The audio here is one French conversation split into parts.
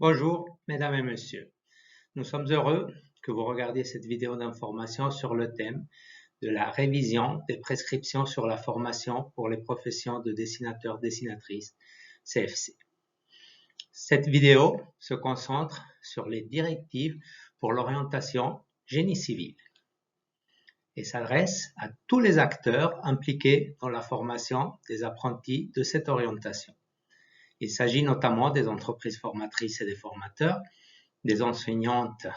Bonjour, mesdames et messieurs. Nous sommes heureux que vous regardiez cette vidéo d'information sur le thème de la révision des prescriptions sur la formation pour les professions de dessinateurs-dessinatrices CFC. Cette vidéo se concentre sur les directives pour l'orientation génie civil et s'adresse à tous les acteurs impliqués dans la formation des apprentis de cette orientation. Il s'agit notamment des entreprises formatrices et des formateurs, des enseignantes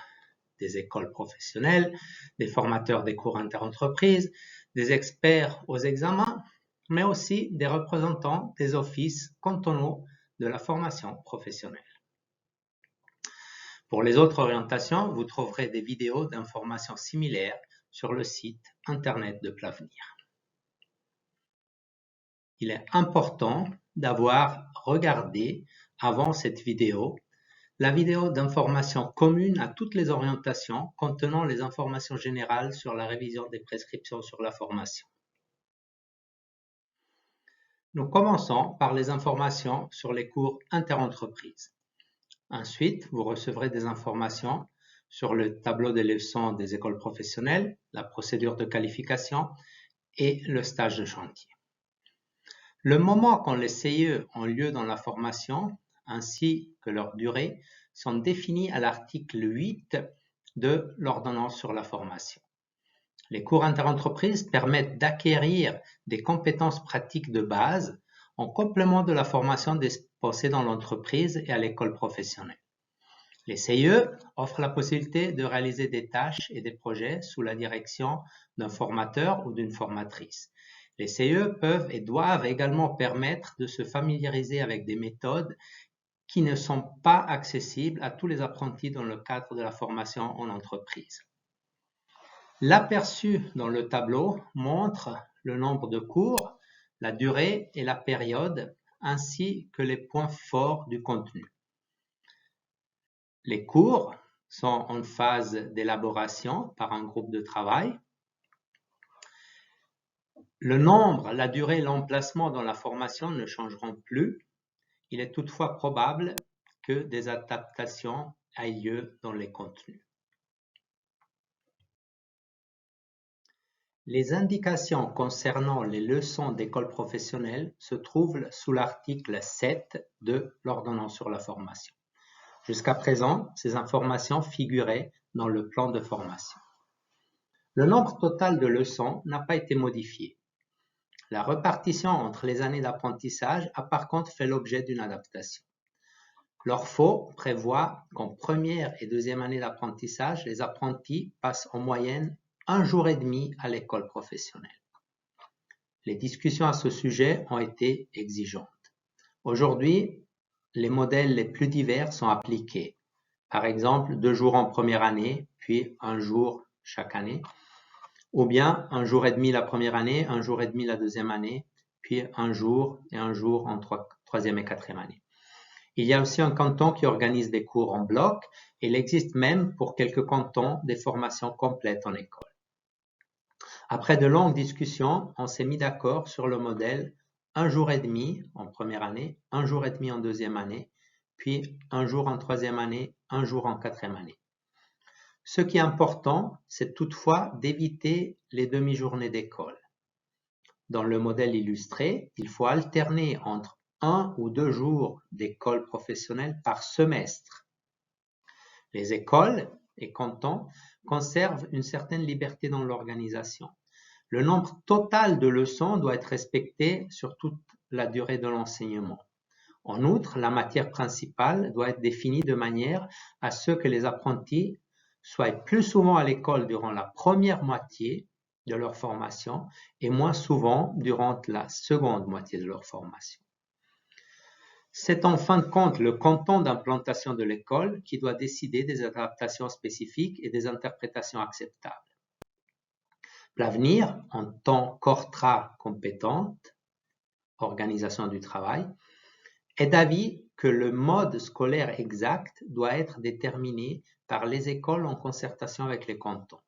des écoles professionnelles, des formateurs des cours interentreprises, des experts aux examens, mais aussi des représentants des offices cantonaux de la formation professionnelle. Pour les autres orientations, vous trouverez des vidéos d'informations similaires sur le site internet de Plavenir. Il est important d'avoir regardé avant cette vidéo la vidéo d'information commune à toutes les orientations contenant les informations générales sur la révision des prescriptions sur la formation. Nous commençons par les informations sur les cours interentreprises. Ensuite, vous recevrez des informations sur le tableau des leçons des écoles professionnelles, la procédure de qualification et le stage de chantier. Le moment quand les CIE ont lieu dans la formation, ainsi que leur durée, sont définis à l'article 8 de l'ordonnance sur la formation. Les cours interentreprises permettent d'acquérir des compétences pratiques de base en complément de la formation dispensée dans l'entreprise et à l'école professionnelle. Les CIE offrent la possibilité de réaliser des tâches et des projets sous la direction d'un formateur ou d'une formatrice. Les CIE peuvent et doivent également permettre de se familiariser avec des méthodes qui ne sont pas accessibles à tous les apprentis dans le cadre de la formation en entreprise. L'aperçu dans le tableau montre le nombre de cours, la durée et la période, ainsi que les points forts du contenu. Les cours sont en phase d'élaboration par un groupe de travail. Le nombre, la durée et l'emplacement dans la formation ne changeront plus. Il est toutefois probable que des adaptations aient lieu dans les contenus. Les indications concernant les leçons d'école professionnelle se trouvent sous l'article 7 de l'ordonnance sur la formation. Jusqu'à présent, ces informations figuraient dans le plan de formation. Le nombre total de leçons n'a pas été modifié. La répartition entre les années d'apprentissage a par contre fait l'objet d'une adaptation. L'ORFO prévoit qu'en première et deuxième année d'apprentissage, les apprentis passent en moyenne 1 jour et demi à l'école professionnelle. Les discussions à ce sujet ont été exigeantes. Aujourd'hui, les modèles les plus divers sont appliqués. Par exemple, 2 jours en première année, puis 1 jour chaque année, ou bien 1 jour et demi la première année, 1 jour et demi la deuxième année, puis 1 jour et 1 jour en troisième et quatrième année. Il y a aussi un canton qui organise des cours en bloc et il existe même pour quelques cantons des formations complètes en école. Après de longues discussions, on s'est mis d'accord sur le modèle 1 jour et demi en première année, 1 jour et demi en deuxième année, puis 1 jour en troisième année, 1 jour en quatrième année. Ce qui est important, c'est toutefois d'éviter les demi-journées d'école. Dans le modèle illustré, il faut alterner entre 1 ou 2 jours d'école professionnelle par semestre. Les écoles et cantons conservent une certaine liberté dans l'organisation. Le nombre total de leçons doit être respecté sur toute la durée de l'enseignement. En outre, la matière principale doit être définie de manière à ce que les apprentis soient plus souvent à l'école durant la première moitié de leur formation et moins souvent durant la seconde moitié de leur formation. C'est en fin de compte le canton d'implantation de l'école qui doit décider des adaptations spécifiques et des interprétations acceptables. L'avenir, en tant qu'ORTRA compétente, organisation du travail, est d'avis que le mode scolaire exact doit être déterminé par les écoles en concertation avec les cantons,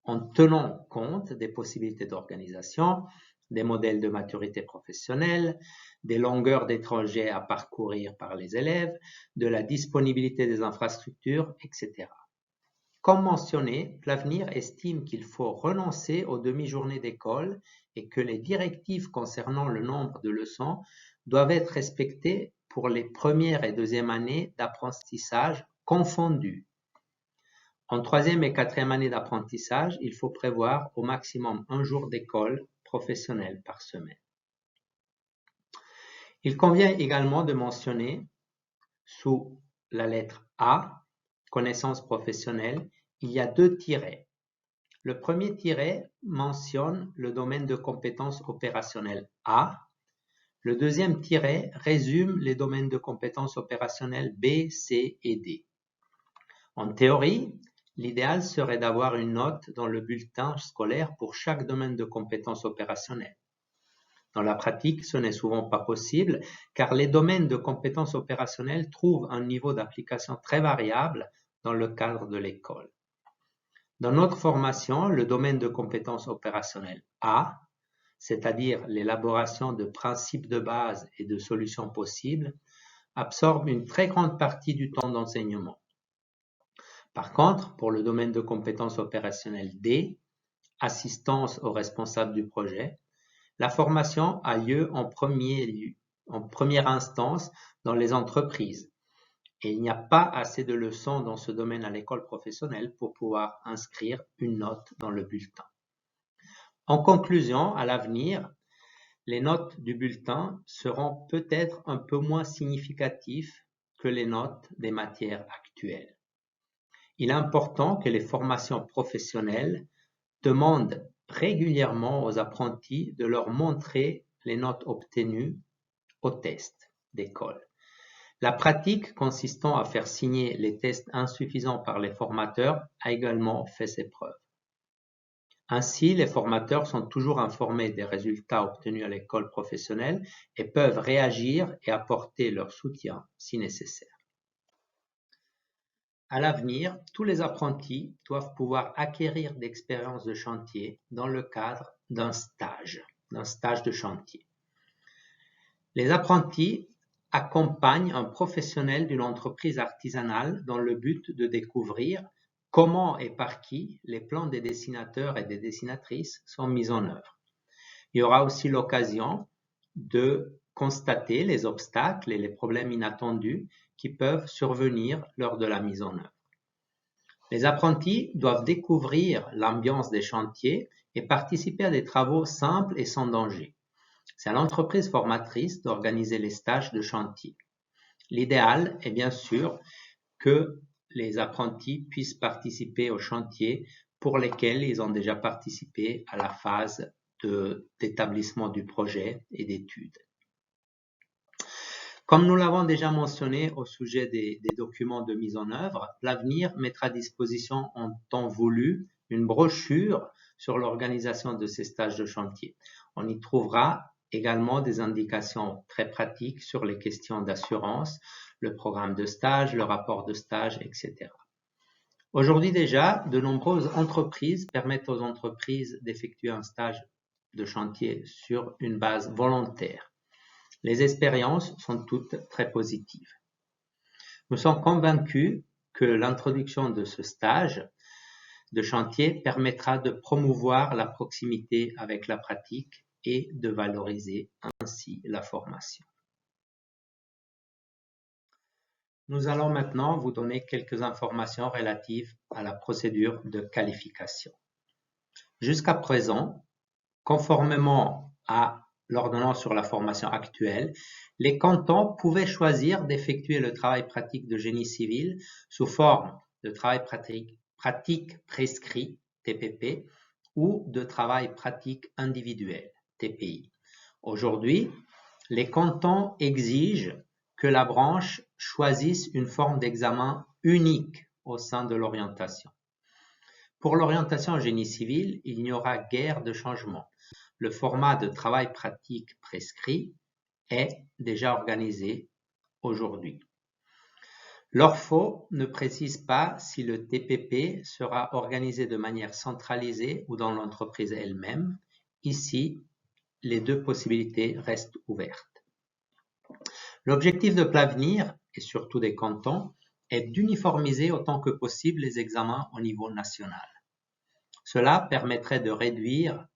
en tenant compte des possibilités d'organisation, des modèles de maturité professionnelle, des longueurs des trajets à parcourir par les élèves, de la disponibilité des infrastructures, etc. Comme mentionné, Plavenir estime qu'il faut renoncer aux demi-journées d'école et que les directives concernant le nombre de leçons doivent être respectées pour les premières et deuxièmes années d'apprentissage confondues. En troisième et quatrième année d'apprentissage, il faut prévoir au maximum un jour d'école professionnelle par semaine. Il convient également de mentionner sous la lettre A, connaissances professionnelles, il y a 2 tirets. Le premier tiret mentionne le domaine de compétences opérationnelles A. Le deuxième tiret résume les domaines de compétences opérationnelles B, C et D. En théorie, l'idéal serait d'avoir une note dans le bulletin scolaire pour chaque domaine de compétences opérationnelles. Dans la pratique, ce n'est souvent pas possible car les domaines de compétences opérationnelles trouvent un niveau d'application très variable dans le cadre de l'école. Dans notre formation, le domaine de compétences opérationnelles A, c'est-à-dire l'élaboration de principes de base et de solutions possibles, absorbe une très grande partie du temps d'enseignement. Par contre, pour le domaine de compétences opérationnelles D, assistance aux responsables du projet, la formation a lieu en première instance dans les entreprises et il n'y a pas assez de leçons dans ce domaine à l'école professionnelle pour pouvoir inscrire une note dans le bulletin. En conclusion, à l'avenir, les notes du bulletin seront peut-être un peu moins significatives que les notes des matières actuelles. Il est important que les formations professionnelles demandent régulièrement aux apprentis de leur montrer les notes obtenues au test d'école. La pratique consistant à faire signer les tests insuffisants par les formateurs a également fait ses preuves. Ainsi, les formateurs sont toujours informés des résultats obtenus à l'école professionnelle et peuvent réagir et apporter leur soutien si nécessaire. À l'avenir, tous les apprentis doivent pouvoir acquérir d'expériences de chantier dans le cadre d'un stage de chantier. Les apprentis accompagnent un professionnel d'une entreprise artisanale dans le but de découvrir comment et par qui les plans des dessinateurs et des dessinatrices sont mis en œuvre. Il y aura aussi l'occasion de constater les obstacles et les problèmes inattendus qui peuvent survenir lors de la mise en œuvre. Les apprentis doivent découvrir l'ambiance des chantiers et participer à des travaux simples et sans danger. C'est à l'entreprise formatrice d'organiser les stages de chantier. L'idéal est bien sûr que les apprentis puissent participer aux chantiers pour lesquels ils ont déjà participé à la phase d'établissement du projet et d'études. Comme nous l'avons déjà mentionné au sujet des documents de mise en œuvre, l'avenir mettra à disposition en temps voulu une brochure sur l'organisation de ces stages de chantier. On y trouvera également des indications très pratiques sur les questions d'assurance, le programme de stage, le rapport de stage, etc. Aujourd'hui déjà, de nombreuses entreprises permettent aux entreprises d'effectuer un stage de chantier sur une base volontaire. Les expériences sont toutes très positives. Nous sommes convaincus que l'introduction de ce stage de chantier permettra de promouvoir la proximité avec la pratique et de valoriser ainsi la formation. Nous allons maintenant vous donner quelques informations relatives à la procédure de qualification. Jusqu'à présent, conformément à l'ordonnance sur la formation actuelle, les cantons pouvaient choisir d'effectuer le travail pratique de génie civil sous forme de travail pratique prescrit, TPP, ou de travail pratique individuel, TPI. Aujourd'hui, les cantons exigent que la branche choisisse une forme d'examen unique au sein de l'orientation. Pour l'orientation en génie civil, il n'y aura guère de changement. Le format de travail pratique prescrit est déjà organisé aujourd'hui. L'ORFO ne précise pas si le TPP sera organisé de manière centralisée ou dans l'entreprise elle-même. Ici, les deux possibilités restent ouvertes. L'objectif de Plavenir, et surtout des cantons, est d'uniformiser autant que possible les examens au niveau national. Cela permettrait de réduire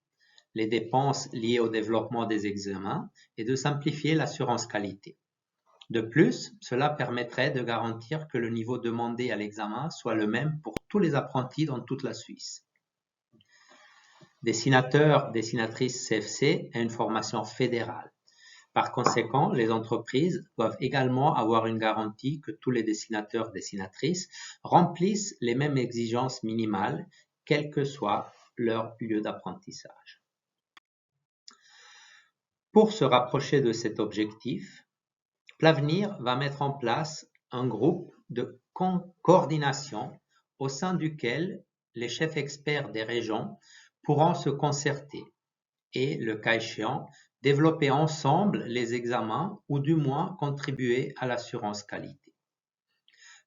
les dépenses liées au développement des examens et de simplifier l'assurance qualité. De plus, cela permettrait de garantir que le niveau demandé à l'examen soit le même pour tous les apprentis dans toute la Suisse. Dessinateur, dessinatrice CFC a une formation fédérale. Par conséquent, les entreprises doivent également avoir une garantie que tous les dessinateurs, dessinatrices remplissent les mêmes exigences minimales, quel que soit leur lieu d'apprentissage. Pour se rapprocher de cet objectif, Plavenir va mettre en place un groupe de coordination au sein duquel les chefs experts des régions pourront se concerter et, le cas échéant, développer ensemble les examens ou du moins contribuer à l'assurance qualité.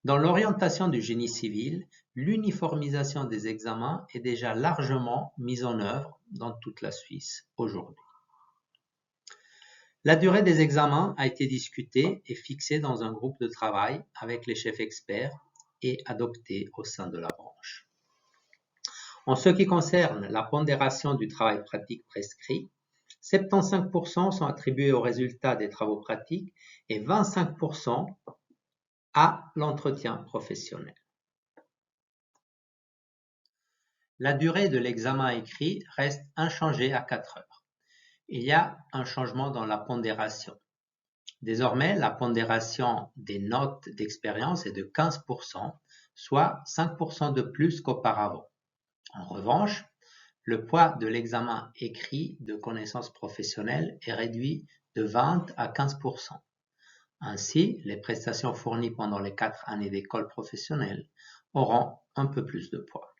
Dans l'orientation du génie civil, l'uniformisation des examens est déjà largement mise en œuvre dans toute la Suisse aujourd'hui. La durée des examens a été discutée et fixée dans un groupe de travail avec les chefs experts et adoptée au sein de la branche. En ce qui concerne la pondération du travail pratique prescrit, 75% sont attribués aux résultats des travaux pratiques et 25% à l'entretien professionnel. La durée de l'examen écrit reste inchangée à 4 heures. Il y a un changement dans la pondération. Désormais, la pondération des notes d'expérience est de 15%, soit 5% de plus qu'auparavant. En revanche, le poids de l'examen écrit de connaissances professionnelles est réduit de 20 à 15%. Ainsi, les prestations fournies pendant les 4 années d'école professionnelle auront un peu plus de poids.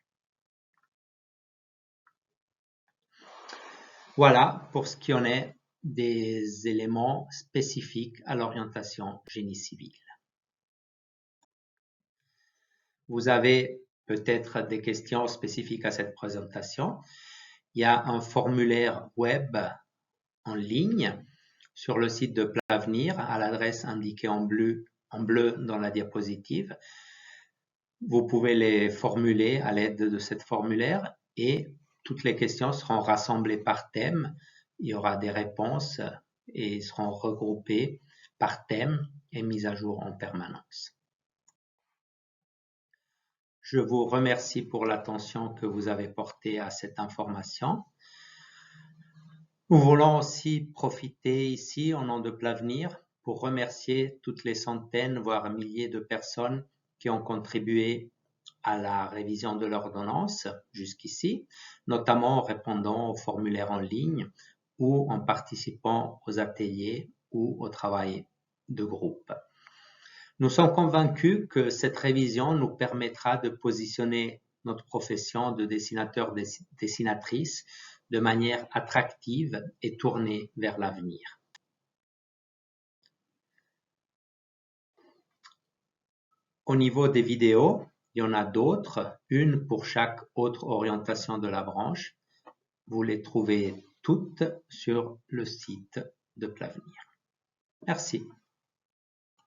Voilà pour ce qui en est des éléments spécifiques à l'orientation génie civil. Vous avez peut-être des questions spécifiques à cette présentation. Il y a un formulaire web en ligne sur le site de Plavenir à l'adresse indiquée en bleu dans la diapositive. Vous pouvez les formuler à l'aide de ce formulaire et toutes les questions seront rassemblées par thème. Il y aura des réponses et seront regroupées par thème et mises à jour en permanence. Je vous remercie pour l'attention que vous avez portée à cette information. Nous voulons aussi profiter ici, au nom de Plavenir, pour remercier toutes les centaines, voire milliers de personnes qui ont contribué à la révision de l'ordonnance jusqu'ici, notamment en répondant aux formulaires en ligne ou en participant aux ateliers ou au travail de groupe. Nous sommes convaincus que cette révision nous permettra de positionner notre profession de dessinateur-dessinatrice de manière attractive et tournée vers l'avenir. Au niveau des vidéos, il y en a d'autres, une pour chaque autre orientation de la branche. Vous les trouvez toutes sur le site de Plavenir. Merci.